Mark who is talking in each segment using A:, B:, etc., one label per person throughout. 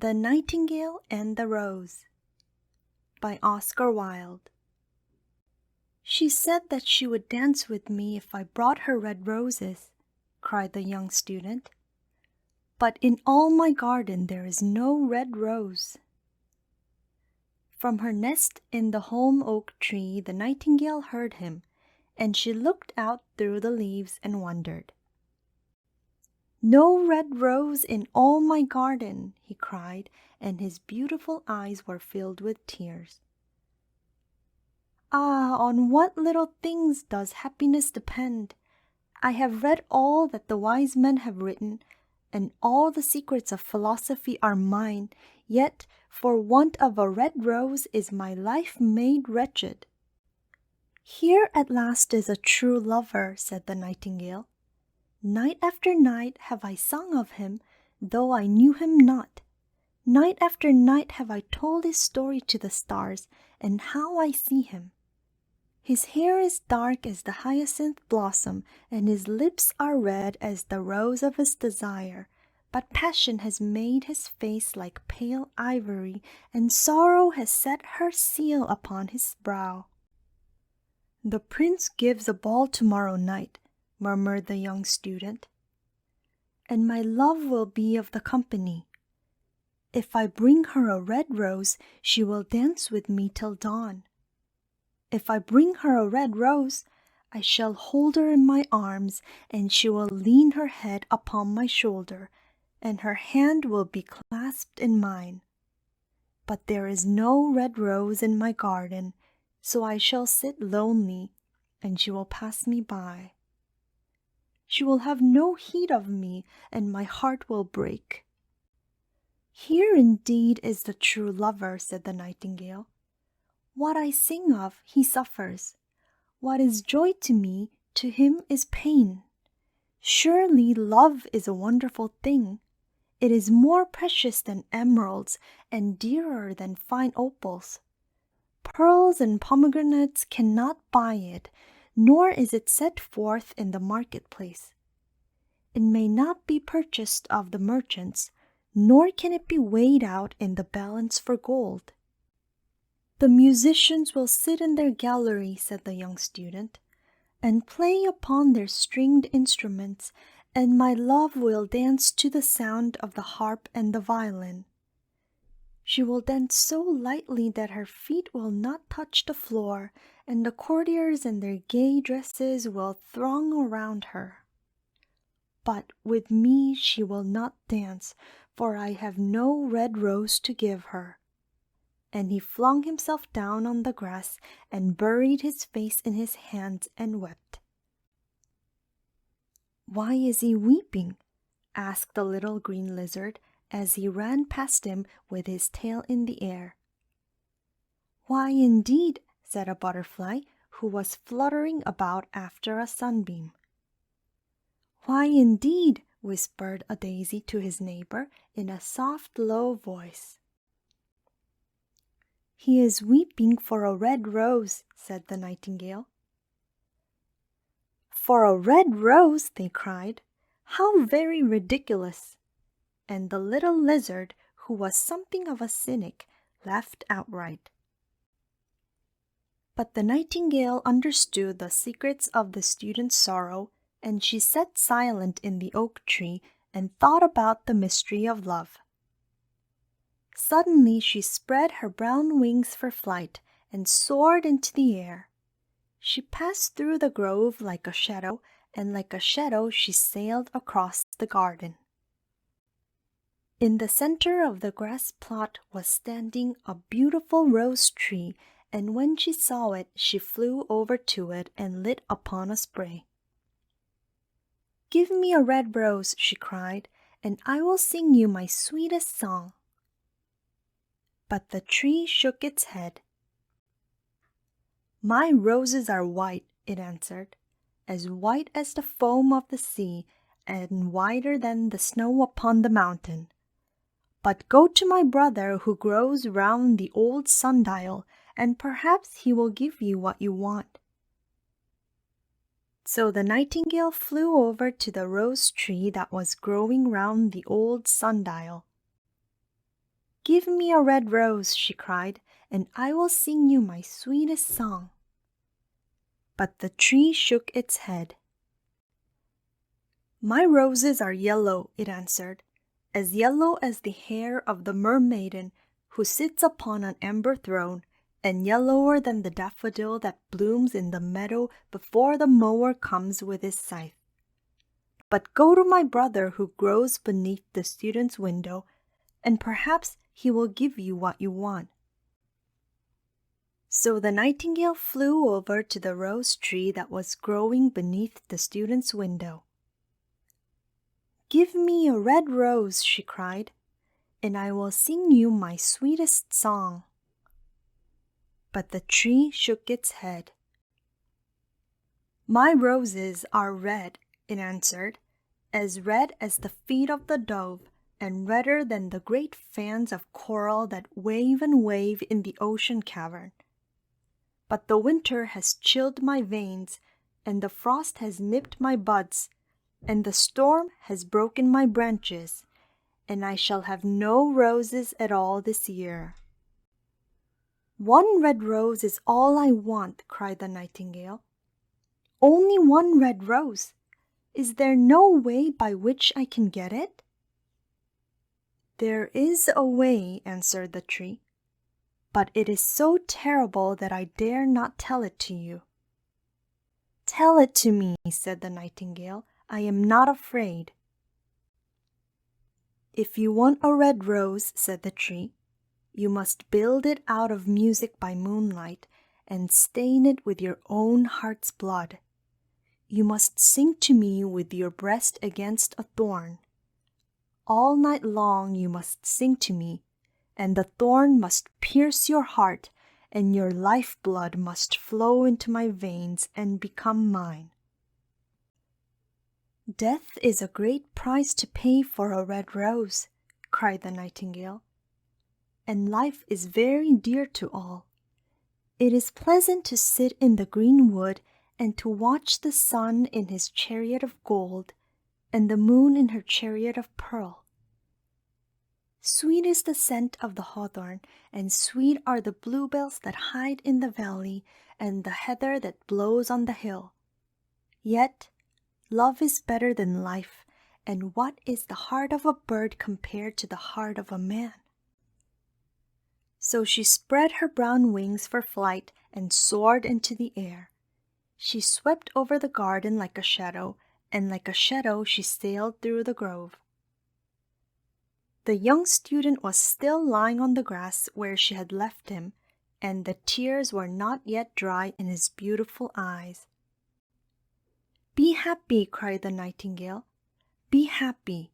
A: The Nightingale and the Rose by Oscar Wilde. She said that she would dance with me if I brought her red roses, cried the young student. But in all my garden there is no red rose. From her nest in the holm oak tree the nightingale heard him, and she looked out through the leaves and wondered. "No red rose in all my garden," he cried, and his beautiful eyes were filled with tears. "Ah, on what little things does happiness depend! I have read all that the wise men have written, and all the secrets of philosophy are mine, yet for want of a red rose is my life made wretched." "Here at last is a true lover," said the nightingale. "Night after night have I sung of him, though I knew him not. Night after night have I told his story to the stars, and how I see him. His hair is dark as the hyacinth blossom, and his lips are red as the rose of his desire. But passion has made his face like pale ivory, and sorrow has set her seal upon his brow." "The prince gives a ball tomorrow night," murmured the young student, "and my love will be of the company. If I bring her a red rose, she will dance with me till dawn. If I bring her a red rose, I shall hold her in my arms, and she will lean her head upon my shoulder, and her hand will be clasped in mine. But there is no red rose in my garden, so I shall sit lonely, and she will pass me by. She will have no heed of me, and my heart will break." "Here indeed is the true lover," said the nightingale. "What I sing of, he suffers. What is joy to me, to him is pain. Surely love is a wonderful thing. It is more precious than emeralds, and dearer than fine opals. Pearls and pomegranates cannot buy it, nor is it set forth in the marketplace. It may not be purchased of the merchants, nor can it be weighed out in the balance for gold." "The musicians will sit in their gallery," said the young student, "and play upon their stringed instruments, and my love will dance to the sound of the harp and the violin. She will dance so lightly that her feet will not touch the floor, and the courtiers in their gay dresses will throng around her. But with me she will not dance, for I have no red rose to give her." And he flung himself down on the grass and buried his face in his hands and wept. "Why is he weeping?" asked the little green lizard, as he ran past him with his tail in the air. "Why indeed?" said a butterfly, who was fluttering about after a sunbeam. "Why indeed?" whispered a daisy to his neighbor in a soft, low voice. "He is weeping for a red rose," said the nightingale. "For a red rose!" they cried. "How very ridiculous!" And the little lizard, who was something of a cynic, laughed outright. But the nightingale understood the secrets of the student's sorrow, and she sat silent in the oak tree and thought about the mystery of love. Suddenly she spread her brown wings for flight and soared into the air. She passed through the grove like a shadow, and like a shadow she sailed across the garden. In the center of the grass plot was standing a beautiful rose tree, and when she saw it, she flew over to it and lit upon a spray. "Give me a red rose," she cried, "and I will sing you my sweetest song." But the tree shook its head. "My roses are white," it answered, "as white as the foam of the sea, and whiter than the snow upon the mountain. But go to my brother who grows round the old sundial, and perhaps he will give you what you want." So the nightingale flew over to the rose tree that was growing round the old sundial. "Give me a red rose," she cried, "and I will sing you my sweetest song." But the tree shook its head. "My roses are yellow," it answered, "as yellow as the hair of the mermaiden who sits upon an amber throne, and yellower than the daffodil that blooms in the meadow before the mower comes with his scythe. But go to my brother who grows beneath the student's window, and perhaps he will give you what you want." So the nightingale flew over to the rose tree that was growing beneath the student's window. "Give me a red rose," she cried, "and I will sing you my sweetest song." But the tree shook its head. "My roses are red," it answered, "as red as the feet of the dove, and redder than the great fans of coral that wave and wave in the ocean cavern. But the winter has chilled my veins, and the frost has nipped my buds, and the storm has broken my branches, and I shall have no roses at all this year." "One red rose is all I want," cried the nightingale. "Only one red rose! Is there no way by which I can get it?" "There is a way," answered the tree, "but it is so terrible that I dare not tell it to you." "Tell it to me," said the nightingale. "I am not afraid." "If you want a red rose," said the tree, "you must build it out of music by moonlight, and stain it with your own heart's blood. You must sing to me with your breast against a thorn. All night long you must sing to me, and the thorn must pierce your heart, and your life-blood must flow into my veins and become mine." "Death is a great price to pay for a red rose," cried the nightingale, "and life is very dear to all. It is pleasant to sit in the green wood and to watch the sun in his chariot of gold, and the moon in her chariot of pearl. Sweet is the scent of the hawthorn, and sweet are the bluebells that hide in the valley, and the heather that blows on the hill. Yet love is better than life, and what is the heart of a bird compared to the heart of a man?" So she spread her brown wings for flight and soared into the air. She swept over the garden like a shadow, and like a shadow she sailed through the grove. The young student was still lying on the grass where she had left him, and the tears were not yet dry in his beautiful eyes. "Be happy," cried the nightingale. "Be happy.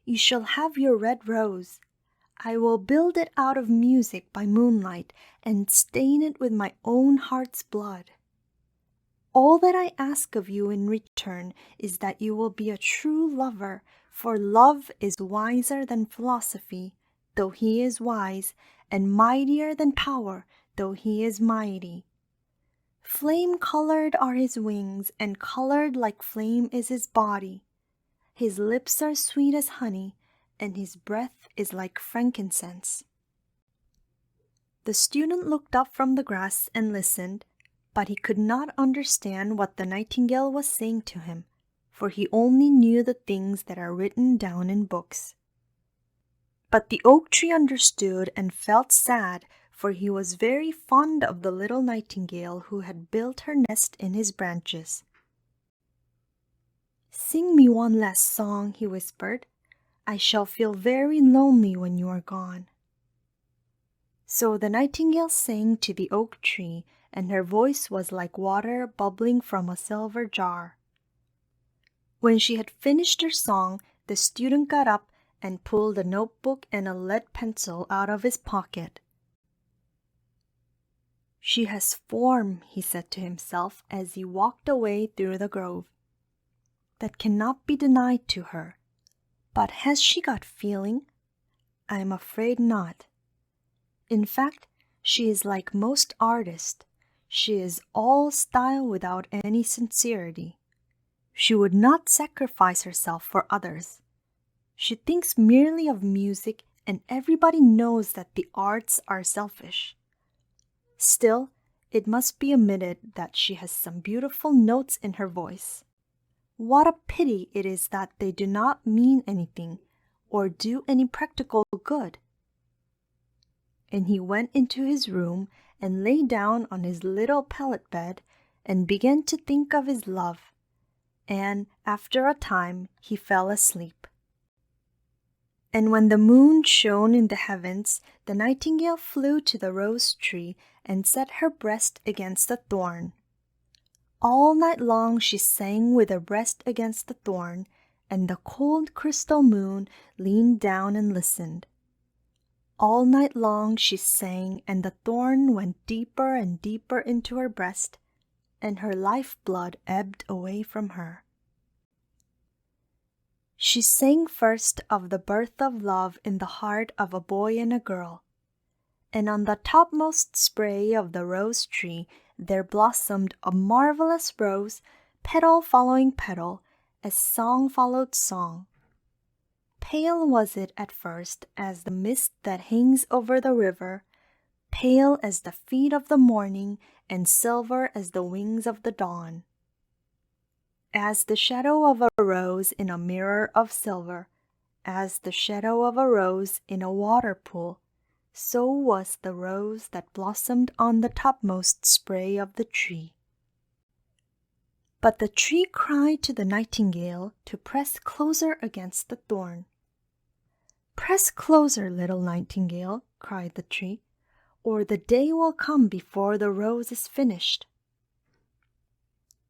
A: You shall have your red rose. I will build it out of music by moonlight, and stain it with my own heart's blood. All that I ask of you in return is that you will be a true lover, for love is wiser than philosophy, though he is wise, and mightier than power, though he is mighty. Flame-colored are his wings, and colored like flame is his body. His lips are sweet as honey, and his breath is like frankincense." The student looked up from the grass and listened, but he could not understand what the nightingale was saying to him, for he only knew the things that are written down in books. But the oak tree understood and felt sad, for he was very fond of the little nightingale who had built her nest in his branches. "Sing me one last song," he whispered. "I shall feel very lonely when you are gone." So the nightingale sang to the oak tree, and her voice was like water bubbling from a silver jar. When she had finished her song, the student got up and pulled a notebook and a lead pencil out of his pocket. "She has form," he said to himself as he walked away through the grove. "That cannot be denied to her. But has she got feeling? I am afraid not. In fact, she is like most artists. She is all style without any sincerity. She would not sacrifice herself for others. She thinks merely of music and everybody knows that the arts are selfish. Still, it must be admitted that she has some beautiful notes in her voice. What a pity it is that they do not mean anything or do any practical good." And he went into his room and lay down on his little pallet bed and began to think of his love, and after a time he fell asleep. And when the moon shone in the heavens, the nightingale flew to the rose tree and set her breast against the thorn. All night long she sang with her breast against the thorn, and the cold crystal moon leaned down and listened. All night long she sang, and the thorn went deeper and deeper into her breast, and her life-blood ebbed away from her. She sang first of the birth of love in the heart of a boy and a girl, and on the topmost spray of the rose tree there blossomed a marvelous rose, petal following petal, as song followed song. Pale was it at first as the mist that hangs over the river, pale as the feet of the morning, and silver as the wings of the dawn. As the shadow of a rose in a mirror of silver, as the shadow of a rose in a water pool, so was the rose that blossomed on the topmost spray of the tree. But the tree cried to the nightingale to press closer against the thorn. "Press closer, little nightingale," cried the tree, "or the day will come before the rose is finished."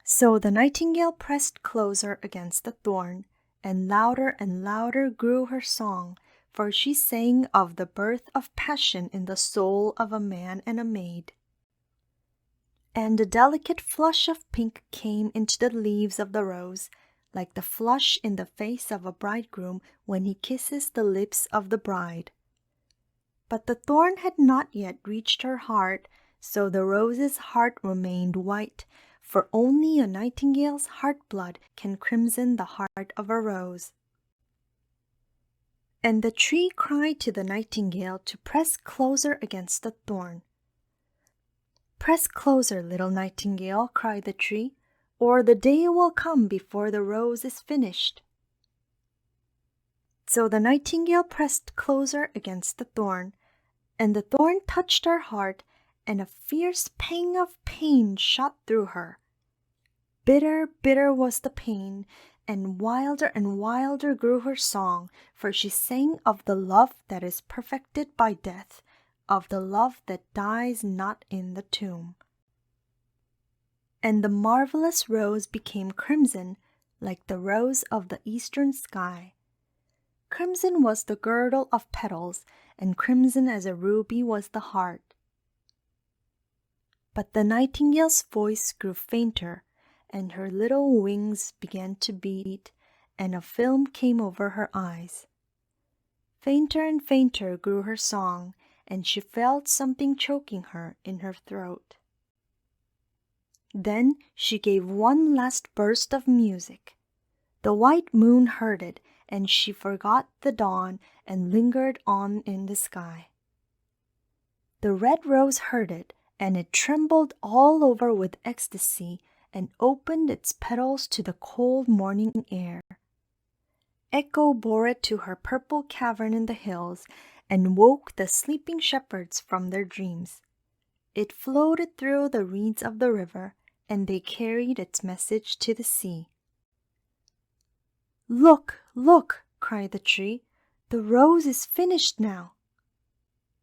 A: So the nightingale pressed closer against the thorn, and louder grew her song, for she sang of the birth of passion in the soul of a man and a maid. And a delicate flush of pink came into the leaves of the rose, like the flush in the face of a bridegroom when he kisses the lips of the bride. But the thorn had not yet reached her heart, so the rose's heart remained white, for only a nightingale's heart-blood can crimson the heart of a rose. And the tree cried to the nightingale to press closer against the thorn. "Press closer, little nightingale," cried the tree, "or the day will come before the rose is finished." So the nightingale pressed closer against the thorn, and the thorn touched her heart, and a fierce pang of pain shot through her. Bitter, bitter was the pain, and wilder grew her song, for she sang of the love that is perfected by death, of the love that dies not in the tomb. And the marvelous rose became crimson, like the rose of the eastern sky. Crimson was the girdle of petals, and crimson as a ruby was the heart. But the nightingale's voice grew fainter, and her little wings began to beat, and a film came over her eyes. Fainter and fainter grew her song, and she felt something choking her in her throat. Then she gave one last burst of music. The white moon heard it, and she forgot the dawn and lingered on in the sky. The red rose heard it, and it trembled all over with ecstasy, and opened its petals to the cold morning air. Echo bore it to her purple cavern in the hills, and woke the sleeping shepherds from their dreams. It floated through the reeds of the river, and they carried its message to the sea. "Look, look!" cried the tree. "The rose is finished now."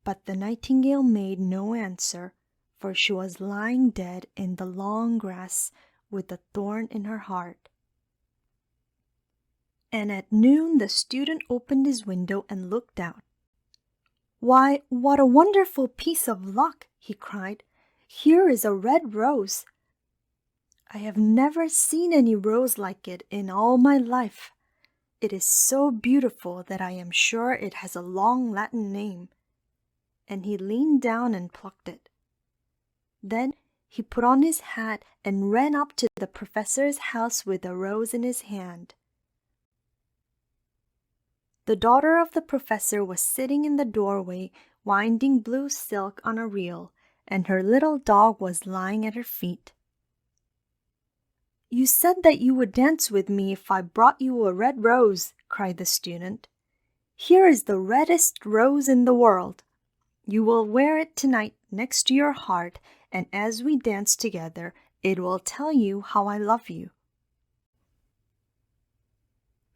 A: But the nightingale made no answer, for she was lying dead in the long grass with the thorn in her heart. And at noon the student opened his window and looked out. "Why, what a wonderful piece of luck!" he cried. "Here is a red rose. I have never seen any rose like it in all my life. It is so beautiful that I am sure it has a long Latin name." And he leaned down and plucked it. Then he put on his hat and ran up to the professor's house with the rose in his hand. The daughter of the professor was sitting in the doorway, winding blue silk on a reel, and her little dog was lying at her feet. "You said that you would dance with me if I brought you a red rose," cried the student. "Here is the reddest rose in the world. You will wear it tonight next to your heart, and as we dance together, it will tell you how I love you."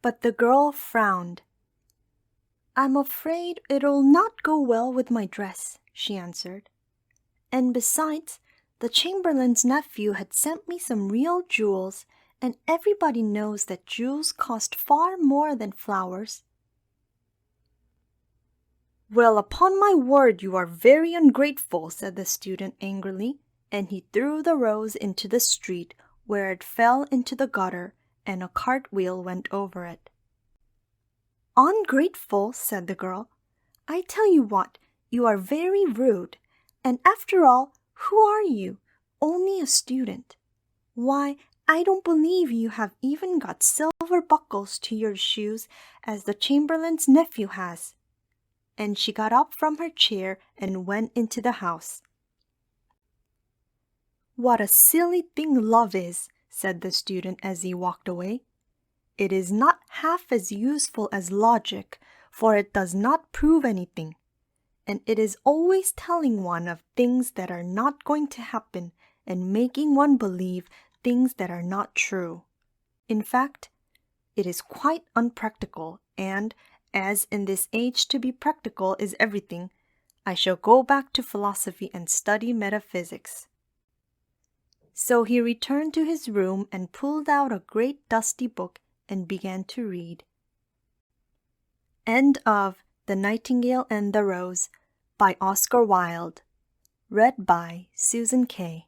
A: But the girl frowned. "I'm afraid it'll not go well with my dress," she answered. "And besides, the Chamberlain's nephew had sent me some real jewels, and everybody knows that jewels cost far more than flowers." "Well, upon my word, you are very ungrateful," said the student angrily, and he threw the rose into the street, where it fell into the gutter, and a cartwheel went over it. "Ungrateful," said the girl. "I tell you what, you are very rude. And after all, who are you? Only a student. Why, I don't believe you have even got silver buckles to your shoes as the Chamberlain's nephew has." And she got up from her chair and went into the house. "What a silly thing love is," said the student as he walked away. "It is not half as useful as logic, for it does not prove anything. And it is always telling one of things that are not going to happen and making one believe things that are not true. In fact, it is quite unpractical, and, as in this age to be practical is everything, I shall go back to philosophy and study metaphysics." So he returned to his room and pulled out a great dusty book and began to read. End of The Nightingale and the Rose by Oscar Wilde. Read by Susan Kay.